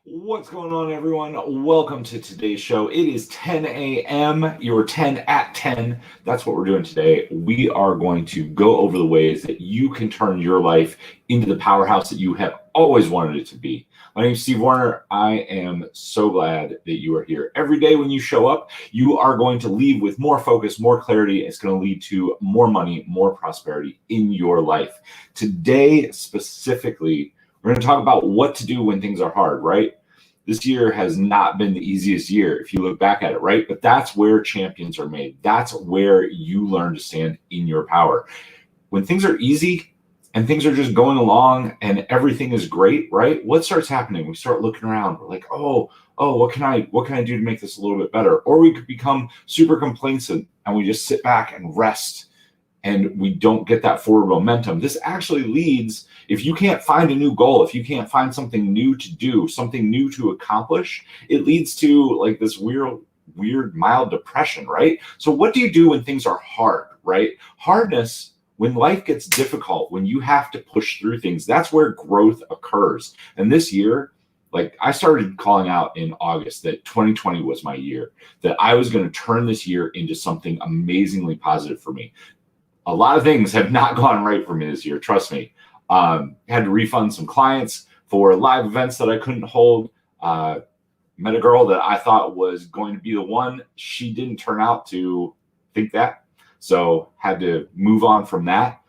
What's going on, everyone? Welcome to today's show. It is 10 a.m. Your 10 at 10. That's what we're doing today. We are going to go over the ways that you can turn your life into the powerhouse that you have always wanted it to be. My name is Steve Warner. I am so glad that you are here. Every day when you show up, you are going to leave with more focus, more clarity. It's going to lead to more money, more prosperity in your life. Today, specifically, we're going to talk about what to do when things are hard, right? This year has not been the easiest year if you look back at it, right? But that's where champions are made. That's where you learn to stand in your power. When things are easy and things are just going along and everything is great, right? What starts happening? We start looking around. We're like, oh, what can I do to make this a little bit better? Or we could become super complacent and we just sit back and rest and we don't get that forward momentum. This actually leads, if you can't find a new goal, if you can't find something new to do, something new to accomplish, it leads to like this weird mild depression, right? So what do you do when things are hard, right? Hardness, when life gets difficult, when you have to push through things, that's where growth occurs. And this year, like I started calling out in August that 2020 was my year, that I was going to turn this year into something amazingly positive for me. A lot of things have not gone right for me this year. Trust me. Had to refund some clients for live events that I couldn't hold. Met a girl that I thought was going to be the one. She didn't turn out to think that. So had to move on from that.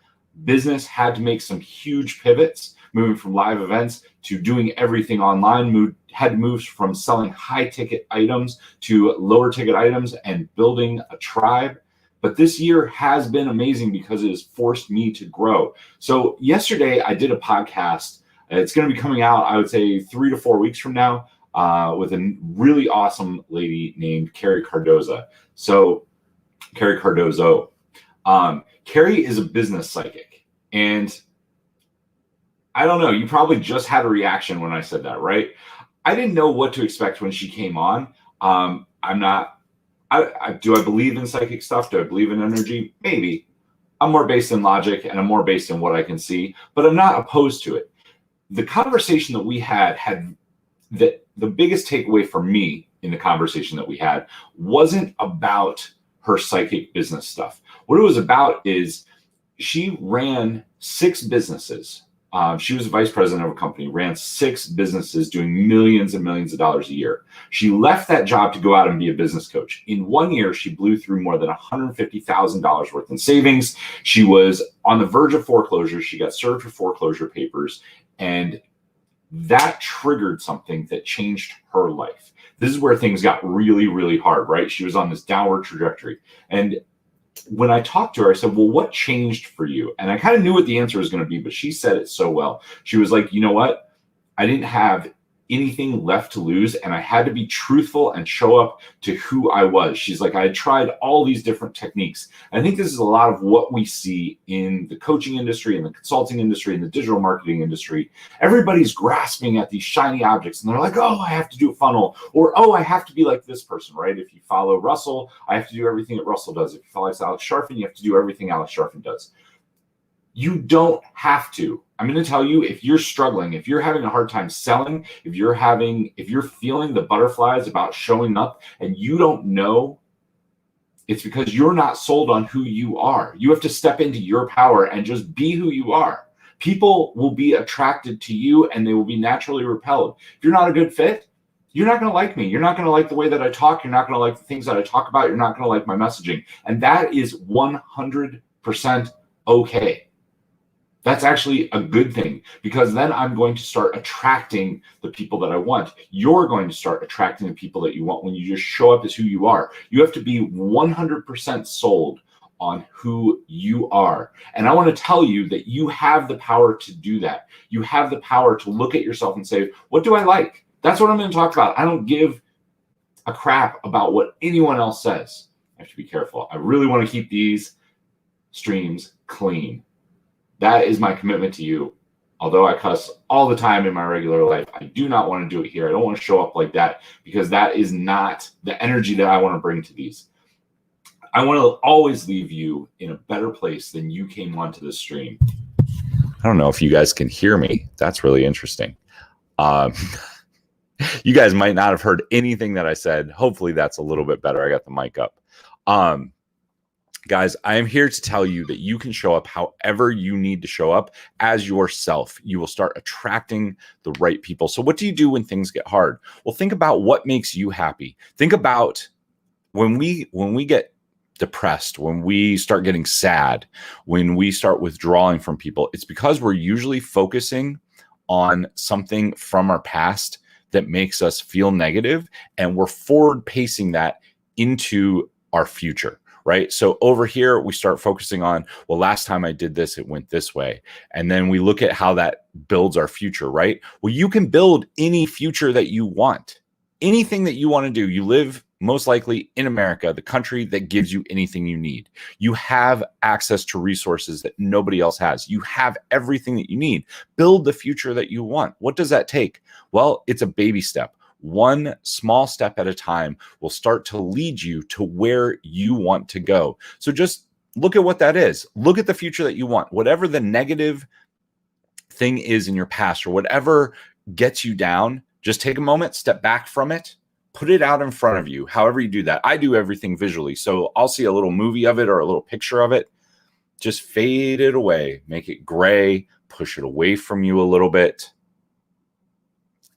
Business had to make some huge pivots, moving from live events to doing everything online. Had to move from selling high ticket items to lower ticket items and building a tribe. But this year has been amazing because it has forced me to grow. So yesterday I did a podcast. It's going to be coming out, I would say 3 to 4 weeks from now, with a really awesome lady named Carrie Cardozo. So Carrie Cardozo. Carrie is a business psychic. And I don't know, you probably just had a reaction when I said that, right? I didn't know what to expect when she came on. Do I believe in psychic stuff? Do I believe in energy? Maybe. I'm more based in logic and I'm more based in what I can see, but I'm not opposed to it. The conversation that we had the biggest takeaway for me in the conversation that we had wasn't about her psychic business stuff. What it was about is she ran 6 businesses. She was a vice president of a company, ran 6 businesses doing millions and millions of dollars a year. She left that job to go out and be a business coach. In 1 year, she blew through more than $150,000 worth in savings. She was on the verge of foreclosure. She got served for foreclosure papers, and that triggered something that changed her life. This is where things got really, really hard, right? She was on this downward trajectory. And when I talked to her, I said, well, what changed for you? And I kind of knew what the answer was going to be, but she said it so well. She was like, you know what? I didn't have anything left to lose, and I had to be truthful and show up to who I was. She's like, I had tried all these different techniques. I think this is a lot of what we see in the coaching industry, in the consulting industry, in the digital marketing industry. Everybody's grasping at these shiny objects, and they're like, oh, I have to do a funnel, or, oh, I have to be like this person, right? If you follow Russell, I have to do everything that Russell does. If you follow Alex Sharfin, you have to do everything Alex Sharfin does. You don't have to. I'm going to tell you, if you're struggling, if you're having a hard time selling, if you're feeling the butterflies about showing up and you don't know, it's because you're not sold on who you are. You have to step into your power and just be who you are. People will be attracted to you and they will be naturally repelled. If you're not a good fit, you're not going to like me. You're not going to like the way that I talk. You're not going to like the things that I talk about. You're not going to like my messaging. And that is 100% okay. That's actually a good thing, because then I'm going to start attracting the people that I want. You're going to start attracting the people that you want when you just show up as who you are. You have to be 100% sold on who you are. And I want to tell you that you have the power to do that. You have the power to look at yourself and say, what do I like? That's what I'm going to talk about. I don't give a crap about what anyone else says. I have to be careful. I really want to keep these streams clean. That is my commitment to you. Although I cuss all the time in my regular life, I do not want to do it here. I don't want to show up like that, because that is not the energy that I want to bring to these. I want to always leave you in a better place than you came onto the stream. I don't know if you guys can hear me. That's really interesting. You guys might not have heard anything that I said. Hopefully that's a little bit better. I got the mic up. Guys, I am here to tell you that you can show up however you need to show up as yourself. You will start attracting the right people. So what do you do when things get hard? Well, think about what makes you happy. Think about when we get depressed, when we start getting sad, when we start withdrawing from people, it's because we're usually focusing on something from our past that makes us feel negative, and we're forward pacing that into our future. Right. So over here, we start focusing on, well, last time I did this, it went this way. And then we look at how that builds our future. Right. Well, you can build any future that you want, anything that you want to do. You live most likely in America, the country that gives you anything you need. You have access to resources that nobody else has. You have everything that you need. Build the future that you want. What does that take? Well, it's a baby step. One small step at a time will start to lead you to where you want to go. So just look at what that is. Look at the future that you want. Whatever the negative thing is in your past or whatever gets you down, just take a moment, step back from it, put it out in front of you. However you do that. I do everything visually. So I'll see a little movie of it or a little picture of it. Just fade it away, make it gray, push it away from you a little bit.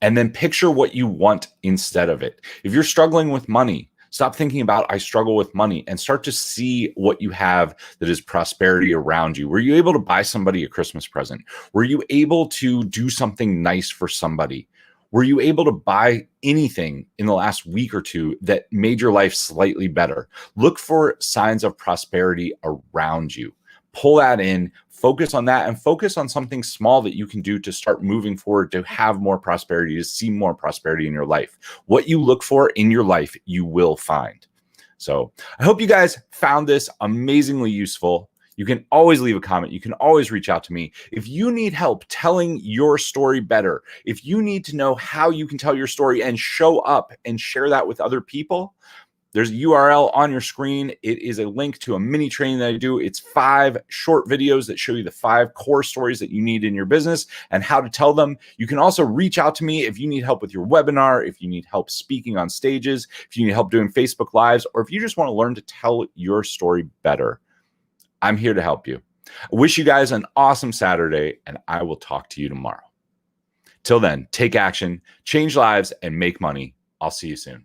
And then picture what you want instead of it. If you're struggling with money, stop thinking about I struggle with money and start to see what you have that is prosperity around you. Were you able to buy somebody a Christmas present? Were you able to do something nice for somebody? Were you able to buy anything in the last week or two that made your life slightly better? Look for signs of prosperity around you. Pull that in, focus on that, and focus on something small that you can do to start moving forward, to have more prosperity, to see more prosperity in your life. What you look for in your life, you will find. So I hope you guys found this amazingly useful. You can always leave a comment. You can always reach out to me. If you need help telling your story better, if you need to know how you can tell your story and show up and share that with other people, there's a URL on your screen. It is a link to a mini training that I do. It's 5 short videos that show you the 5 core stories that you need in your business and how to tell them. You can also reach out to me if you need help with your webinar, if you need help speaking on stages, if you need help doing Facebook Lives, or if you just want to learn to tell your story better. I'm here to help you. I wish you guys an awesome Saturday, and I will talk to you tomorrow. Till then, take action, change lives, and make money. I'll see you soon.